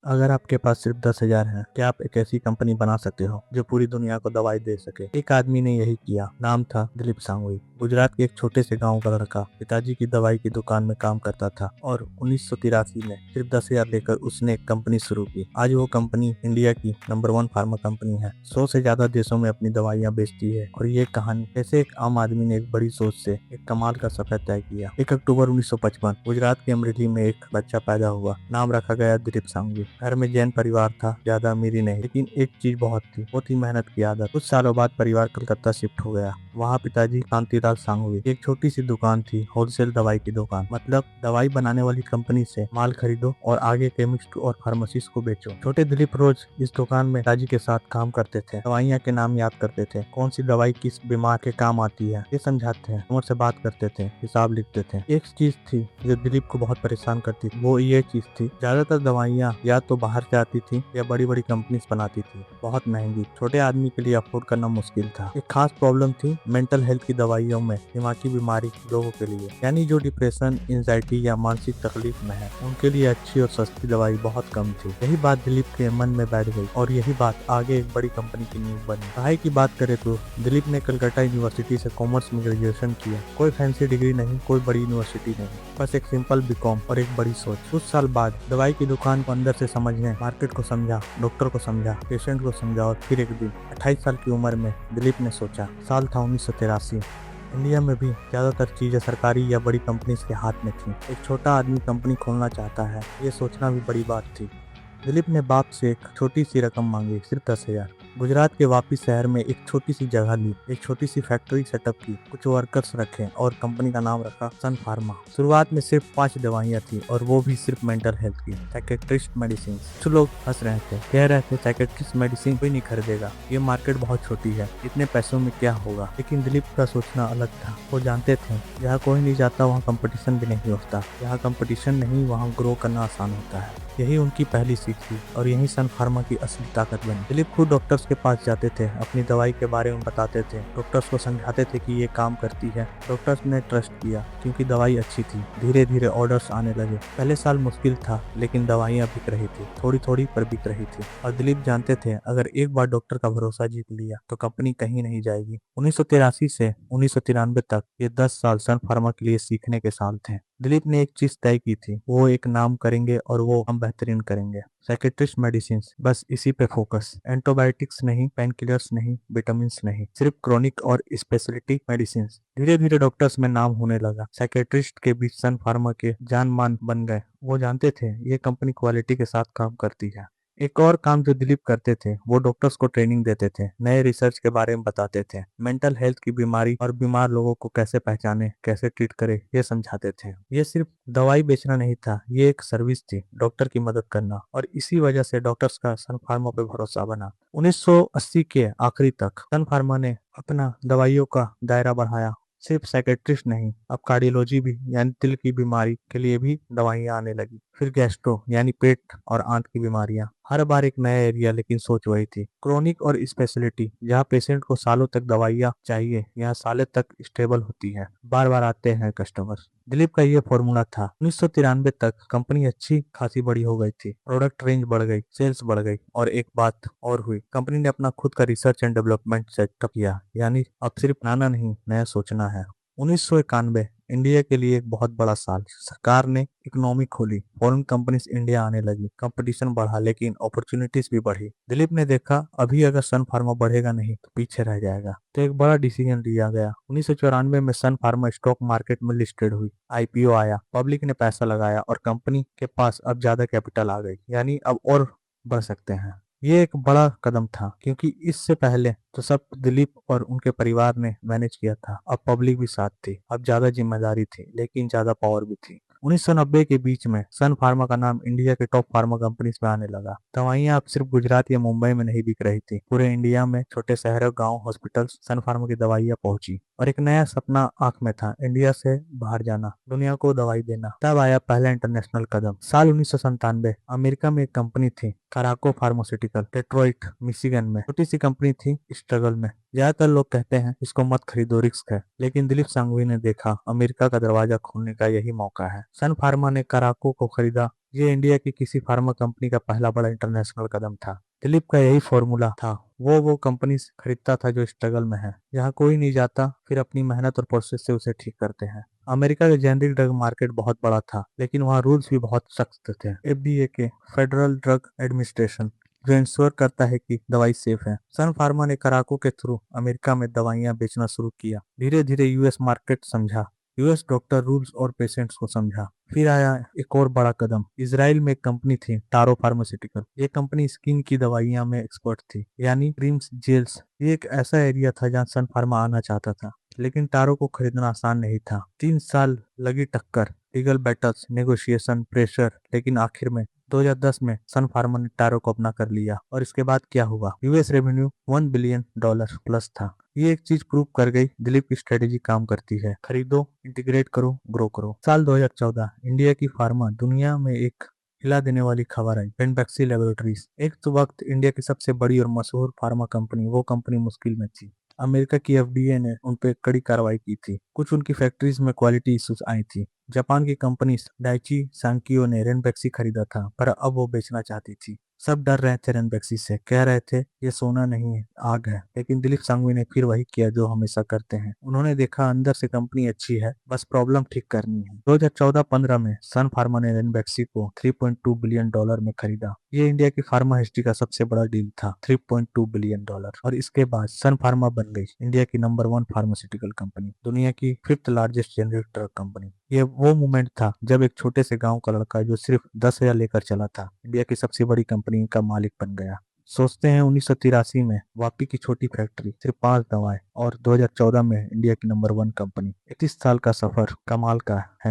अगर आपके पास सिर्फ 10,000 है, क्या आप एक ऐसी कंपनी बना सकते हो जो पूरी दुनिया को दवाई दे सके? एक आदमी ने यही किया। नाम था दिलीप सांघवी। गुजरात के एक छोटे से गांव का लड़का पिताजी की दवाई की दुकान में काम करता था और 1983 में सिर्फ 10,000 लेकर उसने एक कंपनी शुरू की। आज वो कंपनी इंडिया की नंबर 1 फार्मा कंपनी है। 100 से ज्यादा देशों में अपनी दवाइयां बेचती है। और ये कहानी कैसे एक आम आदमी ने एक बड़ी सोच से एक कमाल का सफर तय किया। 1 अक्टूबर 1955 गुजरात के अमरेली में एक बच्चा पैदा हुआ। नाम रखा गया दिलीप सांघवी। घर में जैन परिवार था, ज्यादा अमीरी नहीं, लेकिन एक चीज बहुत थी, वो थी मेहनत की आदत। कुछ सालों बाद परिवार कलकत्ता शिफ्ट हो गया। वहाँ पिताजी कांतिलाल सांघवी की एक छोटी सी दुकान थी, होलसेल दवाई की दुकान। मतलब दवाई बनाने वाली कंपनी से माल खरीदो और आगे केमिस्ट और फार्मासिस्ट को बेचो। छोटे दिलीप रोज इस दुकान में पिताजी के साथ काम करते थे, दवाइयाँ के नाम याद करते थे, कौन सी दवाई किस बीमार के काम आती है ये समझाते हैं, उमर से बात करते थे, हिसाब लिखते थे। एक चीज थी जो दिलीप को बहुत परेशान करती थी, वो ये चीज थी, ज्यादातर दवाइयाँ या तो बाहर से आती थी या बड़ी बड़ी कंपनीज बनाती थी, बहुत महंगी, छोटे आदमी के लिए अफोर्ड करना मुश्किल था। एक खास प्रॉब्लम थी मेंटल हेल्थ की दवाइयों में, दिमागी बीमारी लोगों के लिए, यानी जो डिप्रेशन, एंजाइटी या मानसिक तकलीफ में है, उनके लिए अच्छी और सस्ती दवाई बहुत कम थी। यही बात दिलीप के मन में बैठ गई और यही बात आगे एक बड़ी कंपनी की नींव बनी। पढ़ाई की बात करें तो दिलीप ने कलकत्ता यूनिवर्सिटी से कॉमर्स में ग्रेजुएशन किया। कोई फैंसी डिग्री नहीं, कोई बड़ी यूनिवर्सिटी नहीं, बस एक सिंपल बीकॉम और एक बड़ी सोच। कुछ साल बाद दवाई की दुकान को अंदर से समझने, मार्केट को समझा, डॉक्टर को समझा, पेशेंट को समझा और फिर एक दिन 28 साल की उम्र में दिलीप ने सोचा। साल था 1983। इंडिया में भी ज्यादातर चीजें सरकारी या बड़ी कंपनीज के हाथ में थी। एक छोटा आदमी कंपनी खोलना चाहता है, ये सोचना भी बड़ी बात थी। दिलीप ने बाप से एक छोटी सी रकम मांगी, सिर्फ 10,000। गुजरात के वापी शहर में एक छोटी सी जगह ली, एक छोटी सी फैक्ट्री सेटअप की, कुछ वर्कर्स रखे और कंपनी का नाम रखा सन फार्मा। शुरुआत में सिर्फ 5 दवाइयाँ थी और वो भी सिर्फ मेंटल हेल्थ की, साइकेट्रिस्ट मेडिसिन। कुछ लोग हंस रहे थे, कह रहे थे साइकेट्रिस्ट मेडिसिन कोई नहीं खरीदेगा, ये मार्केट बहुत छोटी है, इतने पैसों में क्या होगा। लेकिन दिलीप का सोचना अलग था। वो जानते थे जहाँ कोई नहीं जाता वहाँ कंपटीशन भी नहीं होता, जहाँ कंपटीशन नहीं वहाँ ग्रो करना आसान होता है। यही उनकी पहली सीख थी और यही सन फार्मा की असली ताकत बनी। दिलीप खुद डॉक्टर्स के पास जाते थे, अपनी दवाई के बारे में बताते थे, डॉक्टर्स को समझाते थे कि ये काम करती है। डॉक्टर्स ने ट्रस्ट किया क्योंकि दवाई अच्छी थी। धीरे धीरे ऑर्डर्स आने लगे। पहले साल मुश्किल था, लेकिन दवाइयाँ बिक रही थी, थोड़ी थोड़ी पर बिक रही थी। और दिलीप जानते थे अगर एक बार डॉक्टर का भरोसा जीत लिया तो कंपनी कहीं नहीं जाएगी। 1983 से 1993 तक ये 10 साल सन फार्मा के लिए सीखने के साल थे। दिलीप ने एक चीज तय की थी, वो एक नाम करेंगे और वो हम बेहतरीन करेंगे। साइकेट्रिस्ट मेडिसिन, बस इसी पे फोकस। एंटीबायोटिक्स नहीं, पेन किलर्स नहीं, विटामिन नहीं, सिर्फ क्रोनिक और स्पेशलिटी मेडिसिन। धीरे धीरे डॉक्टर्स में नाम होने लगा। साइकेट्रिस्ट के बीच सन फार्मा के जान मान बन गए। वो जानते थे ये कंपनी क्वालिटी के साथ काम करती है। एक और काम जो दिलीप करते थे, वो डॉक्टर्स को ट्रेनिंग देते थे, नए रिसर्च के बारे में बताते थे, मेंटल हेल्थ की बीमारी और बीमार लोगों को कैसे पहचाने, कैसे ट्रीट करे, ये समझाते थे। ये सिर्फ दवाई बेचना नहीं था, ये एक सर्विस थी, डॉक्टर की मदद करना। और इसी वजह से डॉक्टर्स का सन फार्मा पे भरोसा बना। 1980 के आखिरी तक सन फार्मा ने अपना दवाइयों का दायरा बढ़ाया। सिर्फ साइकेट्रिस्ट नहीं, अब कार्डियोलॉजी भी, यानी दिल की बीमारी के लिए भी दवाइयाँ आने लगी। फिर गैस्ट्रो यानी पेट और आंत की बीमारियां। हर बार एक नया एरिया, लेकिन सोच वही थी। क्रोनिक और स्पेशलिटी, जहाँ पेशेंट को सालों तक दवाइयाँ चाहिए, यहाँ सालों तक स्टेबल होती है, बार बार आते हैं कस्टमर्स। दिलीप का ये फॉर्मूला था। 1993 तक कंपनी अच्छी खासी बड़ी हो गई थी, प्रोडक्ट रेंज बढ़ गई, सेल्स बढ़ गई और एक बात और हुई, कंपनी ने अपना खुद का रिसर्च एंड डेवलपमेंट सेटअप किया। यानी अब सिर्फ बनाना नहीं, नया सोचना है। 1991 इंडिया के लिए एक बहुत बड़ा साल। सरकार ने इकोनॉमी खोली, फॉरेन कंपनीज इंडिया आने लगी, कंपटीशन बढ़ा, लेकिन अपॉर्चुनिटीज भी बढ़ी। दिलीप ने देखा अभी अगर सन फार्मा बढ़ेगा नहीं तो पीछे रह जाएगा, तो एक बड़ा डिसीजन लिया गया। 1994 में सन फार्मा स्टॉक मार्केट में लिस्टेड हुई, आईपीओ आया, पब्लिक ने पैसा लगाया और कंपनी के पास अब ज्यादा कैपिटल आ गई, यानी अब और बढ़ सकते हैं। ये एक बड़ा कदम था क्योंकि इससे पहले तो सब दिलीप और उनके परिवार ने मैनेज किया था। अब पब्लिक भी साथ थी, अब ज्यादा जिम्मेदारी थी, लेकिन ज्यादा पावर भी थी। 1990 के बीच में सन फार्मा का नाम इंडिया के टॉप फार्मा कंपनीज में आने लगा। दवाइयां अब सिर्फ गुजरात या मुंबई में नहीं बिक रही थी, पूरे इंडिया में छोटे शहरों, गांव, हॉस्पिटल सन फार्मा की दवाइयां पहुंची। और एक नया सपना आंख में था, इंडिया से बाहर जाना, दुनिया को दवाई देना। तब आया पहला इंटरनेशनल कदम। साल 1997 अमेरिका में एक कंपनी थी, कराको फार्मास्यूटिकल, डेट्रॉइट मिशिगन में। छोटी सी कंपनी थी, स्ट्रगल में। ज्यादातर लोग कहते हैं इसको मत खरीदो, रिस्क है, लेकिन दिलीप सांघवी ने देखा अमेरिका का दरवाजा खोलने का यही मौका है। सन फार्मा ने कराको को खरीदा ये इंडिया की किसी फार्मा कंपनी का पहला बड़ा इंटरनेशनल कदम था। दिलीप का यही फॉर्मूला था। वो कंपनी खरीदता था जो स्ट्रगल में है, जहाँ कोई नहीं जाता, फिर अपनी मेहनत और प्रोसेस से उसे ठीक करते हैं। अमेरिका का जेनरिक ड्रग मार्केट बहुत बड़ा था, लेकिन वहाँ रूल्स भी बहुत सख्त थे। एफडीए के फेडरल ड्रग एडमिनिस्ट्रेशन जो इंश्योर करता है कि दवाई सेफ है। सन फार्मा ने कराको के थ्रू अमेरिका में दवाइयां बेचना शुरू किया। धीरे धीरे यूएस मार्केट समझा, यूएस डॉक्टर रूल्स और पेशेंट्स को समझा। फिर आया एक और बड़ा कदम। इसराइल में एक कंपनी थी, टारो फार्मास्यूटिकल। ये कंपनी स्किन की दवाइयां में एक्सपर्ट थी, यानी क्रीम्स, जेल्स। ये एक ऐसा एरिया था जहां सन फार्मा आना चाहता था, लेकिन टारो को खरीदना आसान नहीं था। 3 साल लगी टक्कर, लीगल बैटल्स, नेगोशिएशन, प्रेशर, लेकिन आखिर में 2010 में सन फार्मा ने टारो को अपना कर लिया। और इसके बाद क्या हुआ? यूएस रेवेन्यू $1 बिलियन प्लस था। ये एक चीज प्रूव कर गई, दिलीप की स्ट्रेटेजी काम करती है। खरीदो, इंटीग्रेट करो, ग्रो करो। साल 2014, इंडिया की फार्मा दुनिया में एक हिला देने वाली खबर आई। पेनबेक्सी लेबोरेटरीज, एक तो वक्त इंडिया की सबसे बड़ी और मशहूर फार्मा कंपनी, वो कंपनी मुश्किल में थी। अमेरिका की एफडीए ने उन पे कड़ी कार्रवाई की थी। कुछ उनकी फैक्ट्रीज में क्वालिटी इश्यूज आई थी। जापान की कंपनी डाइची सांकियो ने रेनबैक्सी खरीदा था, पर अब वो बेचना चाहती थी। सब डर रहे थे रेनबैक्सी से, कह रहे थे ये सोना नहीं है, आग है। लेकिन दिलीप सांघवी ने फिर वही किया जो हमेशा करते हैं। उन्होंने देखा अंदर से कंपनी अच्छी है, बस प्रॉब्लम ठीक करनी है। 2014-15 में सन फार्मा ने रेनबैक्सी को $3.2 बिलियन में खरीदा। ये इंडिया की फार्मा हिस्ट्री का सबसे बड़ा डील था, $3.2 बिलियन। और इसके बाद सन फार्मा बन गई इंडिया की नंबर 1 फार्मास्यूटिकल कंपनी, दुनिया की 5th largest generic drug company. ये वो मोमेंट था जब एक छोटे से गांव का लड़का जो सिर्फ 10,000 लेकर चला था, इंडिया की सबसे बड़ी कंपनी का मालिक बन गया। सोचते हैं 1983 में वापी की छोटी फैक्ट्री, सिर्फ 5 दवाएं, और 2014 में इंडिया की नंबर 1 कंपनी। 31 साल का सफर कमाल का है।